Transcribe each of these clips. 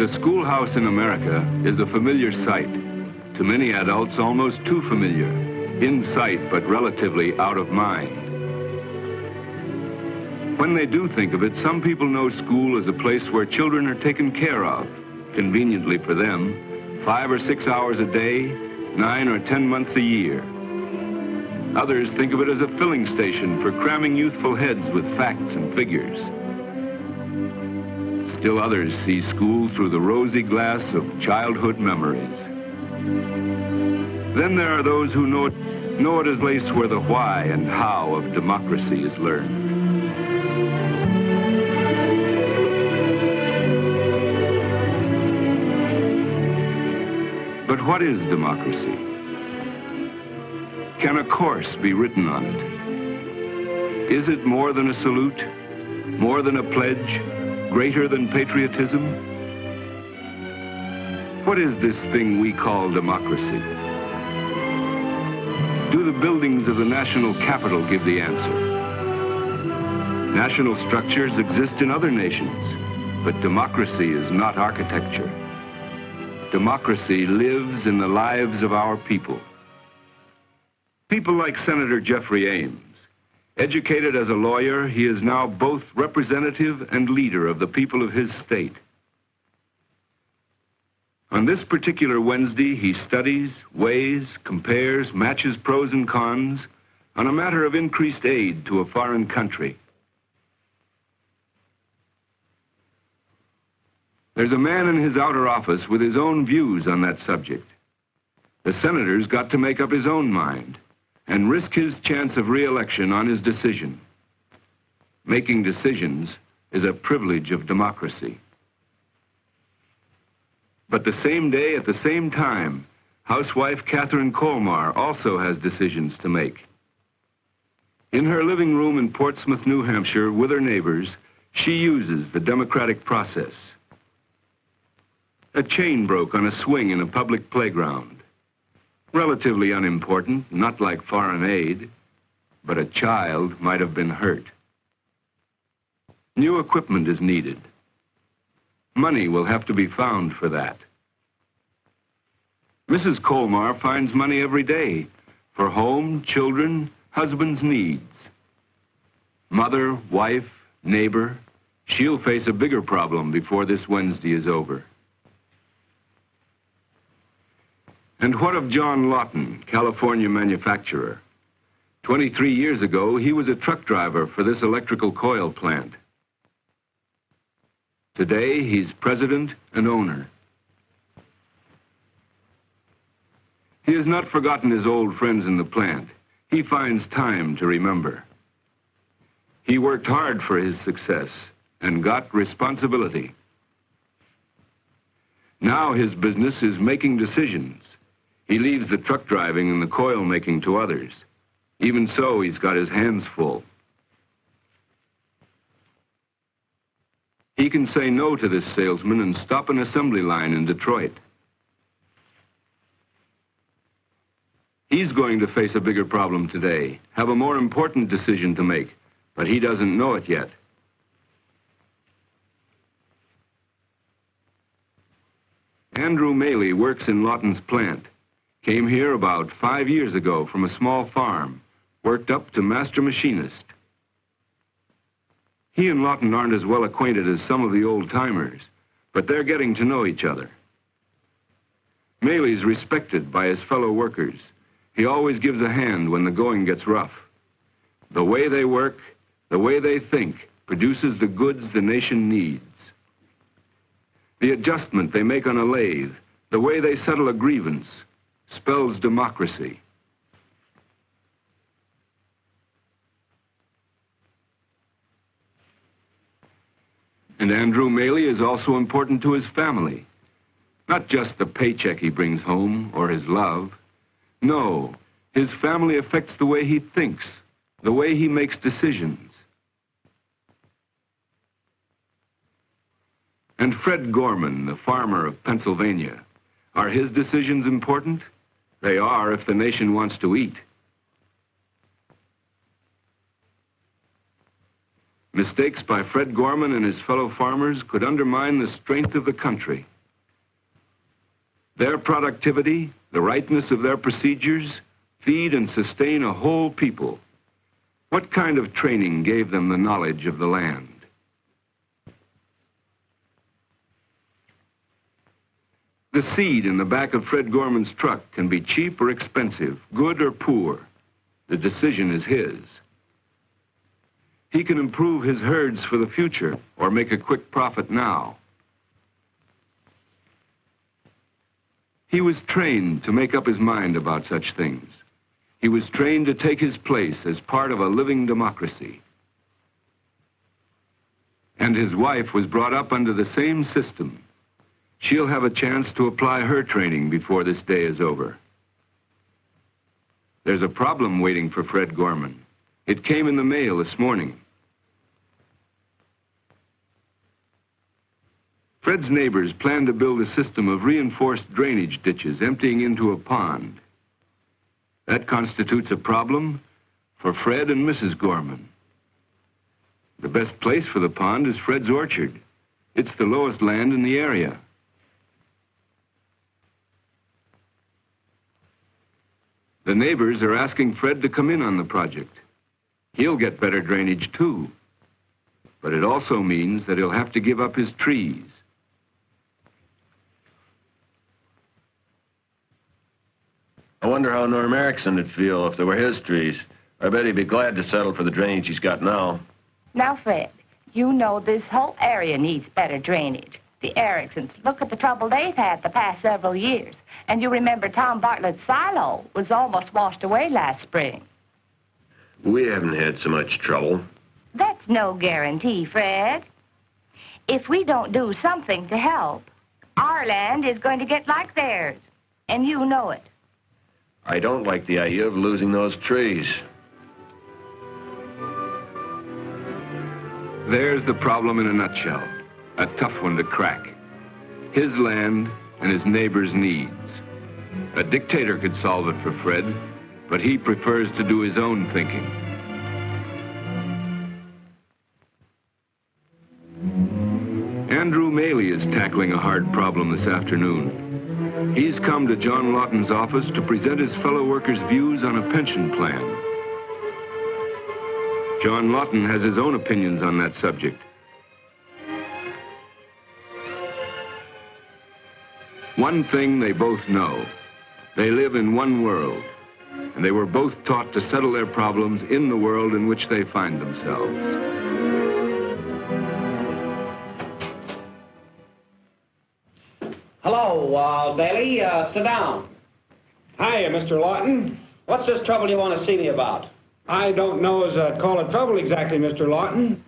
The schoolhouse in America is a familiar sight. To many adults, almost too familiar. In sight, but relatively out of mind. When they do think of it, some people know school as a place where children are taken care of, conveniently for them, 5 or 6 hours a day, 9 or 10 months a year. Others think of it as a filling station for cramming youthful heads with facts and figures. Still others see school through the rosy glass of childhood memories. Then there are those who know it as place where the why and how of democracy is learned. But what is democracy? Can a course be written on it? Is it more than a salute, more than a pledge, greater than patriotism? What is this thing we call democracy? Do the buildings of the national capital give the answer? National structures exist in other nations, but democracy is not architecture. Democracy lives in the lives of our people. People like Senator Jeffrey Ames. Educated as a lawyer, he is now both representative and leader of the people of his state. On this particular Wednesday, he studies, weighs, compares, matches pros and cons on a matter of increased aid to a foreign country. There's a man in his outer office with his own views on that subject. The senator's got to make up his own mind and risk his chance of re-election on his decision. Making decisions is a privilege of democracy. But the same day, at the same time, housewife Catherine Colmar also has decisions to make. In her living room in Portsmouth, New Hampshire, with her neighbors, she uses the democratic process. A chain broke on a swing in a public playground. Relatively unimportant, not like foreign aid, but a child might have been hurt. New equipment is needed. Money will have to be found for that. Mrs. Colmar finds money every day for home, children, husband's needs. Mother, wife, neighbor, she'll face a bigger problem before this Wednesday is over. And what of John Lawton, California manufacturer? 23 years ago, he was a truck driver for this electrical coil plant. Today, he's president and owner. He has not forgotten his old friends in the plant. He finds time to remember. He worked hard for his success and got responsibility. Now his business is making decisions. He leaves the truck driving and the coil making to others. Even so, he's got his hands full. He can say no to this salesman and stop an assembly line in Detroit. He's going to face a bigger problem today, have a more important decision to make, but he doesn't know it yet. Andrew Maley works in Lawton's plant. Came here about 5 years ago from a small farm, worked up to master machinist. He and Lawton aren't as well acquainted as some of the old-timers, but they're getting to know each other. Maley's respected by his fellow workers. He always gives a hand when the going gets rough. The way they work, the way they think, produces the goods the nation needs. The adjustment they make on a lathe, the way they settle a grievance, spells democracy. And Andrew Maley is also important to his family. Not just the paycheck he brings home or his love. No, his family affects the way he thinks, the way he makes decisions. And Fred Gorman, the farmer of Pennsylvania, are his decisions important? They are if the nation wants to eat. Mistakes by Fred Gorman and his fellow farmers could undermine the strength of the country. Their productivity, the rightness of their procedures, feed and sustain a whole people. What kind of training gave them the knowledge of the land? The seed in the back of Fred Gorman's truck can be cheap or expensive, good or poor. The decision is his. He can improve his herds for the future or make a quick profit now. He was trained to make up his mind about such things. He was trained to take his place as part of a living democracy. And his wife was brought up under the same system. She'll have a chance to apply her training before this day is over. There's a problem waiting for Fred Gorman. It came in the mail this morning. Fred's neighbors plan to build a system of reinforced drainage ditches emptying into a pond. That constitutes a problem for Fred and Mrs. Gorman. The best place for the pond is Fred's orchard. It's the lowest land in the area. The neighbors are asking Fred to come in on the project. He'll get better drainage too. But it also means that he'll have to give up his trees. I wonder how Norm Erickson would feel if they were his trees. I bet he'd be glad to settle for the drainage he's got now. Now, Fred, you know this whole area needs better drainage. The Ericksons, look at the trouble they've had the past several years. And you remember Tom Bartlett's silo was almost washed away last spring. We haven't had so much trouble. That's no guarantee, Fred. If we don't do something to help, our land is going to get like theirs. And you know it. I don't like the idea of losing those trees. There's the problem in a nutshell. A tough one to crack. His land and his neighbor's needs. A dictator could solve it for Fred, but he prefers to do his own thinking. Andrew Maley is tackling a hard problem this afternoon. He's come to John Lawton's office to present his fellow workers' views on a pension plan. John Lawton has his own opinions on that subject. One thing they both know. They live in one world, and they were both taught to settle their problems in the world in which they find themselves. Hello, Bailey. Sit down. Hiya, Mr. Lawton. What's this trouble you want to see me about? I don't know as I'd call it trouble exactly, Mr. Lawton.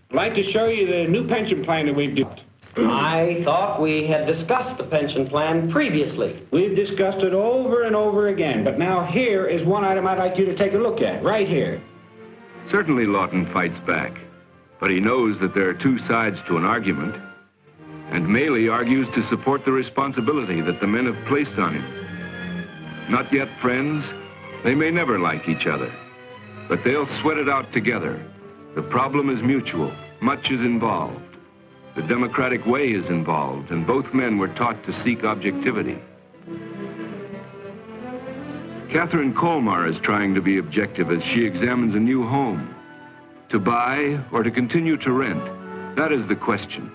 I'd like to show you the new pension plan that we've developed. I thought we had discussed the pension plan previously. We've discussed it over and over again, but now here is one item I'd like you to take a look at, right here. Certainly Lawton fights back, but he knows that there are two sides to an argument. And Maley argues to support the responsibility that the men have placed on him. Not yet friends, they may never like each other, but they'll sweat it out together. The problem is mutual, much is involved. The democratic way is involved, and both men were taught to seek objectivity. Catherine Colmar is trying to be objective as she examines a new home. To buy or to continue to rent, that is the question.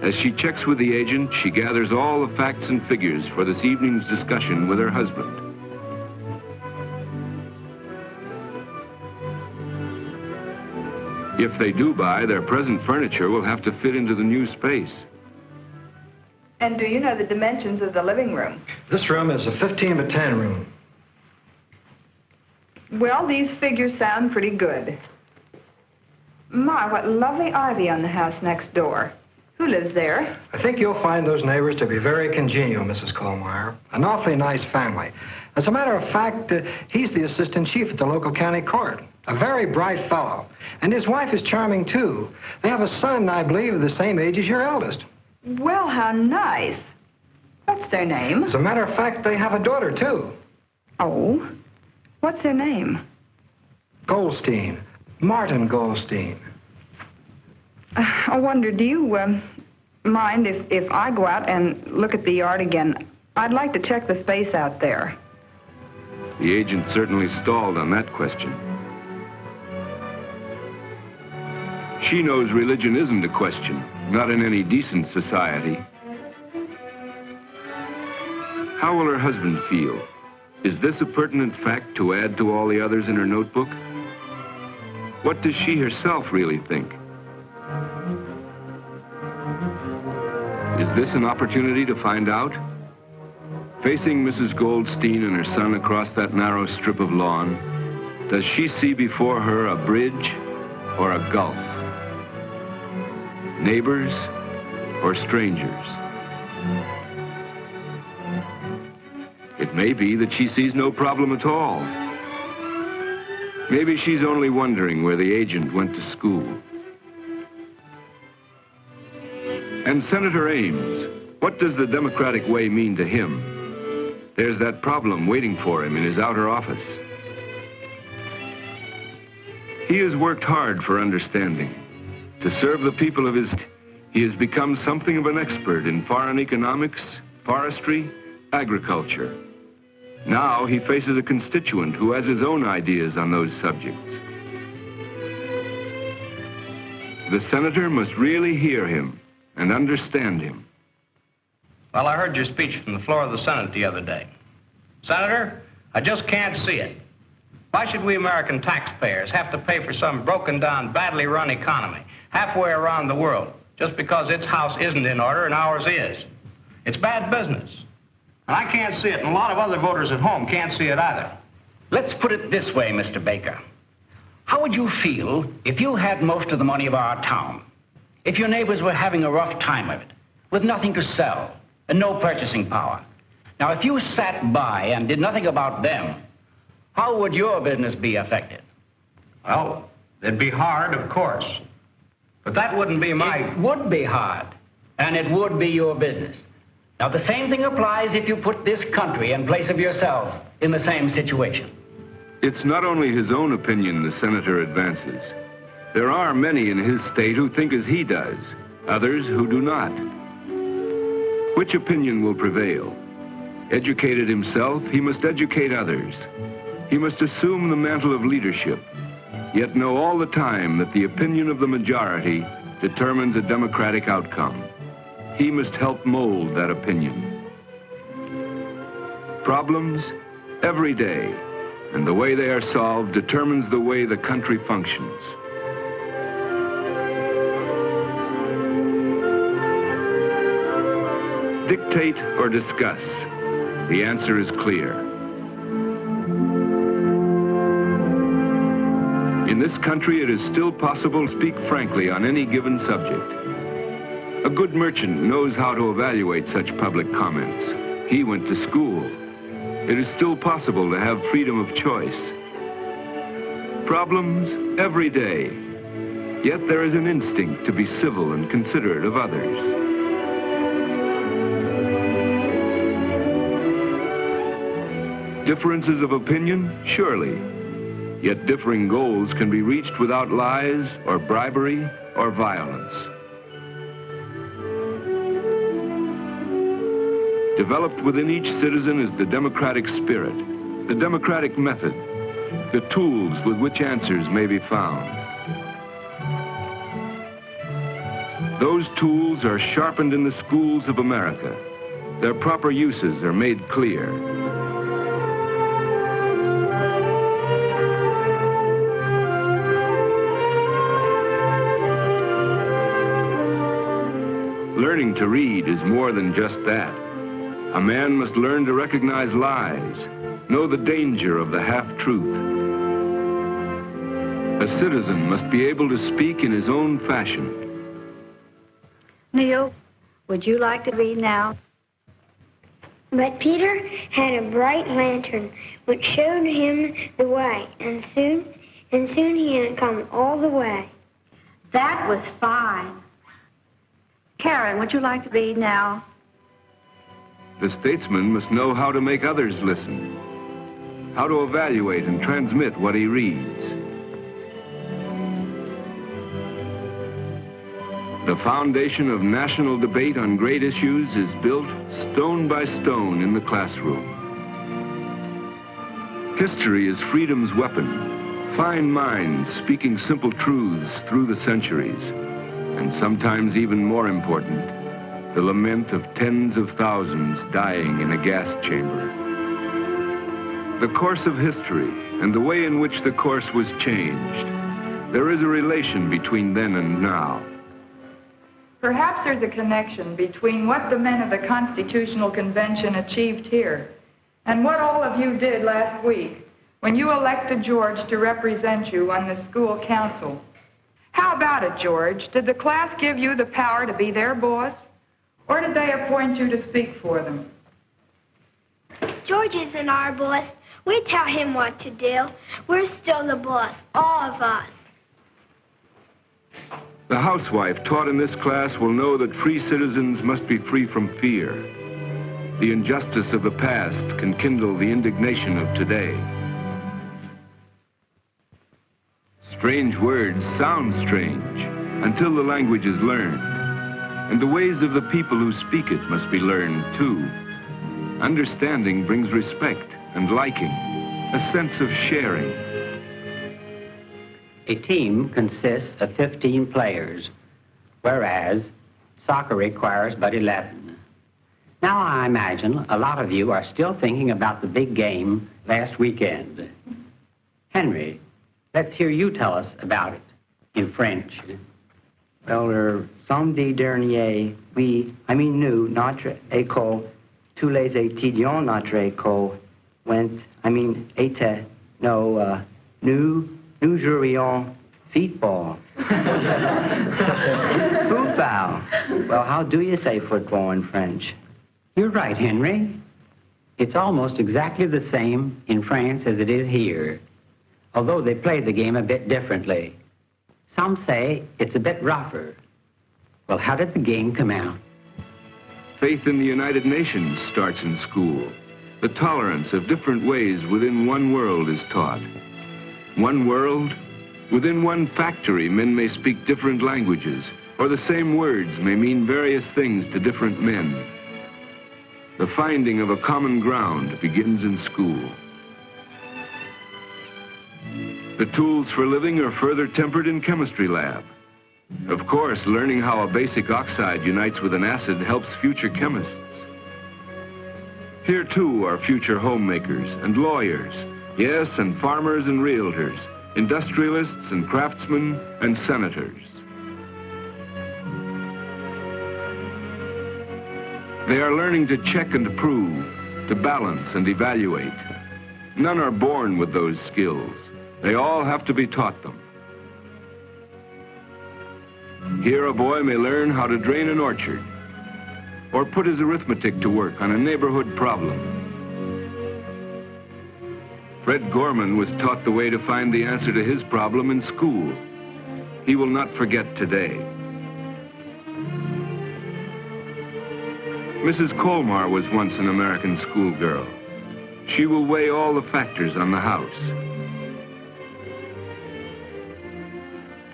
As she checks with the agent, she gathers all the facts and figures for this evening's discussion with her husband. If they do buy, their present furniture will have to fit into the new space. And do you know the dimensions of the living room? This room is a 15 by 10 room. Well, these figures sound pretty good. My, what lovely ivy on the house next door. Who lives there? I think you'll find those neighbors to be very congenial, Mrs. Colmeyer. An awfully nice family. As a matter of fact, he's the assistant chief at the local county court. A very bright fellow. And his wife is charming, too. They have a son, I believe, of the same age as your eldest. Well, how nice. What's their name? As a matter of fact, they have a daughter, too. Oh? What's their name? Goldstein. Martin Goldstein. I wonder, do you mind if I go out and look at the yard again? I'd like to check the space out there. The agent certainly stalled on that question. She knows religion isn't a question, not in any decent society. How will her husband feel? Is this a pertinent fact to add to all the others in her notebook? What does she herself really think? Is this an opportunity to find out? Facing Mrs. Goldstein and her son across that narrow strip of lawn, does she see before her a bridge or a gulf? Neighbors or strangers? It may be that she sees no problem at all. Maybe she's only wondering where the agent went to school. And Senator Ames, what does the Democratic way mean to him? There's that problem waiting for him in his outer office. He has worked hard for understanding. To serve the people of his... He has become something of an expert in foreign economics, forestry, agriculture. Now he faces a constituent who has his own ideas on those subjects. The senator must really hear him and understand him. Well, I heard your speech from the floor of the Senate the other day. Senator, I just can't see it. Why should we American taxpayers have to pay for some broken-down, badly run economy halfway around the world just because its house isn't in order and ours is? It's bad business. And I can't see it, and a lot of other voters at home can't see it either. Let's put it this way, Mr. Baker. How would you feel if you had most of the money of our town? If your neighbors were having a rough time of it, with nothing to sell and no purchasing power? Now, if you sat by and did nothing about them, how would your business be affected? Well, it'd be hard, of course. But that wouldn't be my... It would be hard, and it would be your business. Now, the same thing applies if you put this country in place of yourself in the same situation. It's not only his own opinion the senator advances. There are many in his state who think as he does, others who do not. Which opinion will prevail? Educated himself, he must educate others. He must assume the mantle of leadership, yet know all the time that the opinion of the majority determines a democratic outcome. He must help mold that opinion. Problems, every day, and the way they are solved determines the way the country functions. Dictate or discuss? The answer is clear. In this country, it is still possible to speak frankly on any given subject. A good merchant knows how to evaluate such public comments. He went to school. It is still possible to have freedom of choice. Problems every day. Yet there is an instinct to be civil and considerate of others. Differences of opinion? Surely. Yet differing goals can be reached without lies or bribery or violence. Developed within each citizen is the democratic spirit, the democratic method, the tools with which answers may be found. Those tools are sharpened in the schools of America. Their proper uses are made clear. Learning to read is more than just that. A man must learn to recognize lies, know the danger of the half-truth. A citizen must be able to speak in his own fashion. Neil, would you like to read now? But Peter had a bright lantern which showed him the way, and soon he had come all the way. That was fine. Karen, would you like to read now? The statesman must know how to make others listen, how to evaluate and transmit what he reads. The foundation of national debate on great issues is built stone by stone in the classroom. History is freedom's weapon, fine minds speaking simple truths through the centuries, and sometimes even more important, the lament of tens of thousands dying in a gas chamber. The course of history and the way in which the course was changed, there is a relation between then and now. Perhaps there's a connection between what the men of the Constitutional Convention achieved here and what all of you did last week when you elected George to represent you on the school council. How about it, George? Did the class give you the power to be their boss, or did they appoint you to speak for them? George isn't our boss. We tell him what to do. We're still the boss, all of us. The housewife taught in this class will know that free citizens must be free from fear. The injustice of the past can kindle the indignation of today. Strange words sound strange until the language is learned, and the ways of the people who speak it must be learned too. Understanding brings respect and liking, a sense of sharing. A team consists of 15 players, whereas soccer requires but 11. Now I imagine a lot of you are still thinking about the big game last weekend. Henry, let's hear you tell us about it in French. Well, samedi dernier, nous, notre école, tous les étudiants notre école nous jouions football. Football. Well, how do you say football in French? You're right, Henry. It's almost exactly the same in France as it is here, although they play the game a bit differently. Some say it's a bit rougher. Well, how did the game come out? Faith in the United Nations starts in school. The tolerance of different ways within one world is taught. One world, within one factory, men may speak different languages, or the same words may mean various things to different men. The finding of a common ground begins in school. The tools for living are further tempered in chemistry lab. Of course, learning how a basic oxide unites with an acid helps future chemists. Here, too, are future homemakers and lawyers, yes, and farmers and realtors, industrialists and craftsmen and senators. They are learning to check and prove, to balance and evaluate. None are born with those skills. They all have to be taught them. Here a boy may learn how to drain an orchard, or put his arithmetic to work on a neighborhood problem. Fred Gorman was taught the way to find the answer to his problem in school. He will not forget today. Mrs. Colmar was once an American schoolgirl. She will weigh all the factors on the house.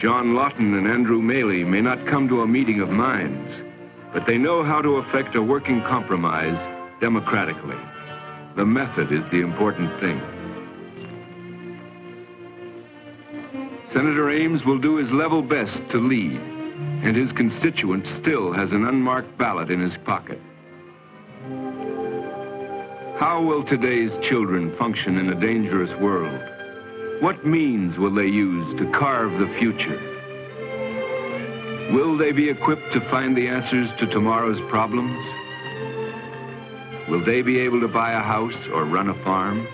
John Lawton and Andrew Maley may not come to a meeting of minds, but they know how to effect a working compromise democratically. The method is the important thing. Senator Ames will do his level best to lead, and his constituent still has an unmarked ballot in his pocket. How will today's children function in a dangerous world? What means will they use to carve the future? Will they be equipped to find the answers to tomorrow's problems? Will they be able to buy a house or run a farm?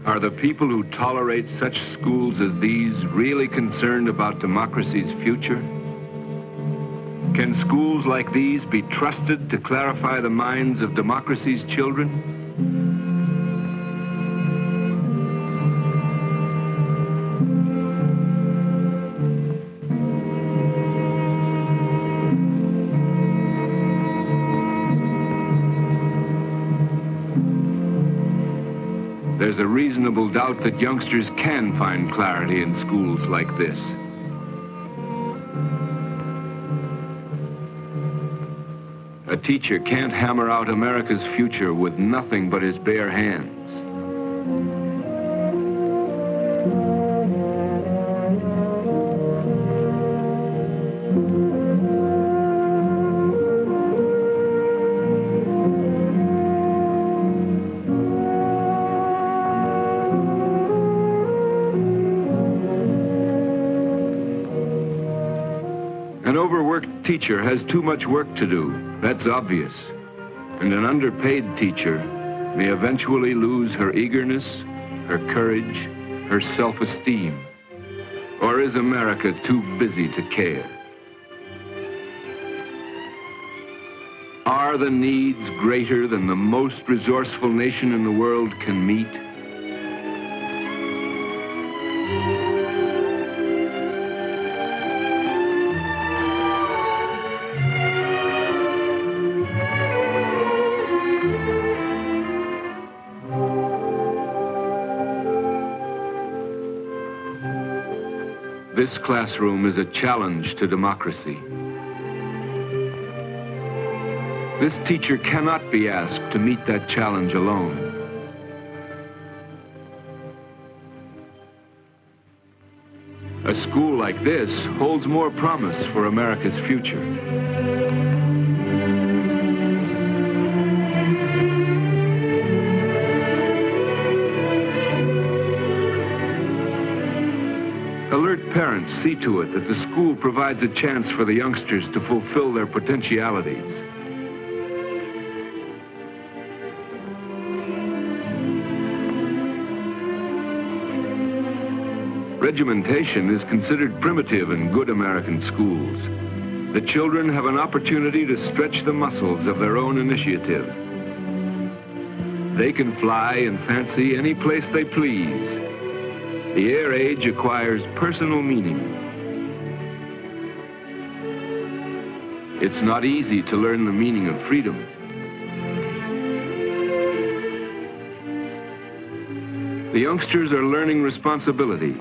Are the people who tolerate such schools as these really concerned about democracy's future? Can schools like these be trusted to clarify the minds of democracy's children? There's a reasonable doubt that youngsters can find clarity in schools like this. A teacher can't hammer out America's future with nothing but his bare hands. An overworked teacher has too much work to do, that's obvious. And an underpaid teacher may eventually lose her eagerness, her courage, her self-esteem. Or is America too busy to care? Are the needs greater than the most resourceful nation in the world can meet? This classroom is a challenge to democracy. This teacher cannot be asked to meet that challenge alone. A school like this holds more promise for America's future. Alert parents see to it that the school provides a chance for the youngsters to fulfill their potentialities. Regimentation is considered primitive in good American schools. The children have an opportunity to stretch the muscles of their own initiative. They can fly and fancy any place they please. The air age acquires personal meaning. It's not easy to learn the meaning of freedom. The youngsters are learning responsibility,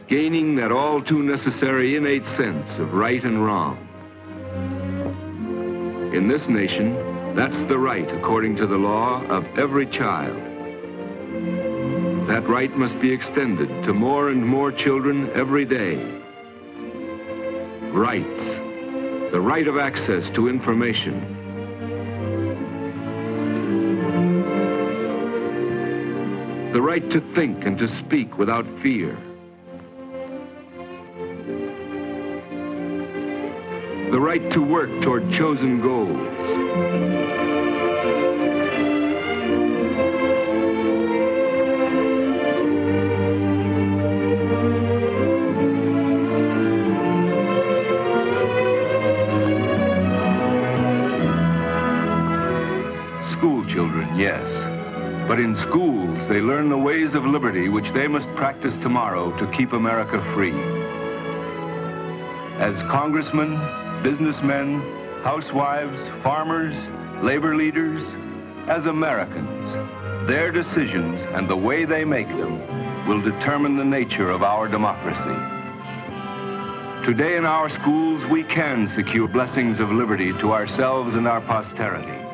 gaining that all too necessary innate sense of right and wrong. In this nation, that's the right, according to the law, of every child. That right must be extended to more and more children every day. Rights. The right of access to information. The right to think and to speak without fear. The right to work toward chosen goals. Schoolchildren, yes. But in schools, they learn the ways of liberty which they must practice tomorrow to keep America free. As congressmen, businessmen, housewives, farmers, labor leaders, as Americans, their decisions and the way they make them will determine the nature of our democracy. Today in our schools, we can secure blessings of liberty to ourselves and our posterity.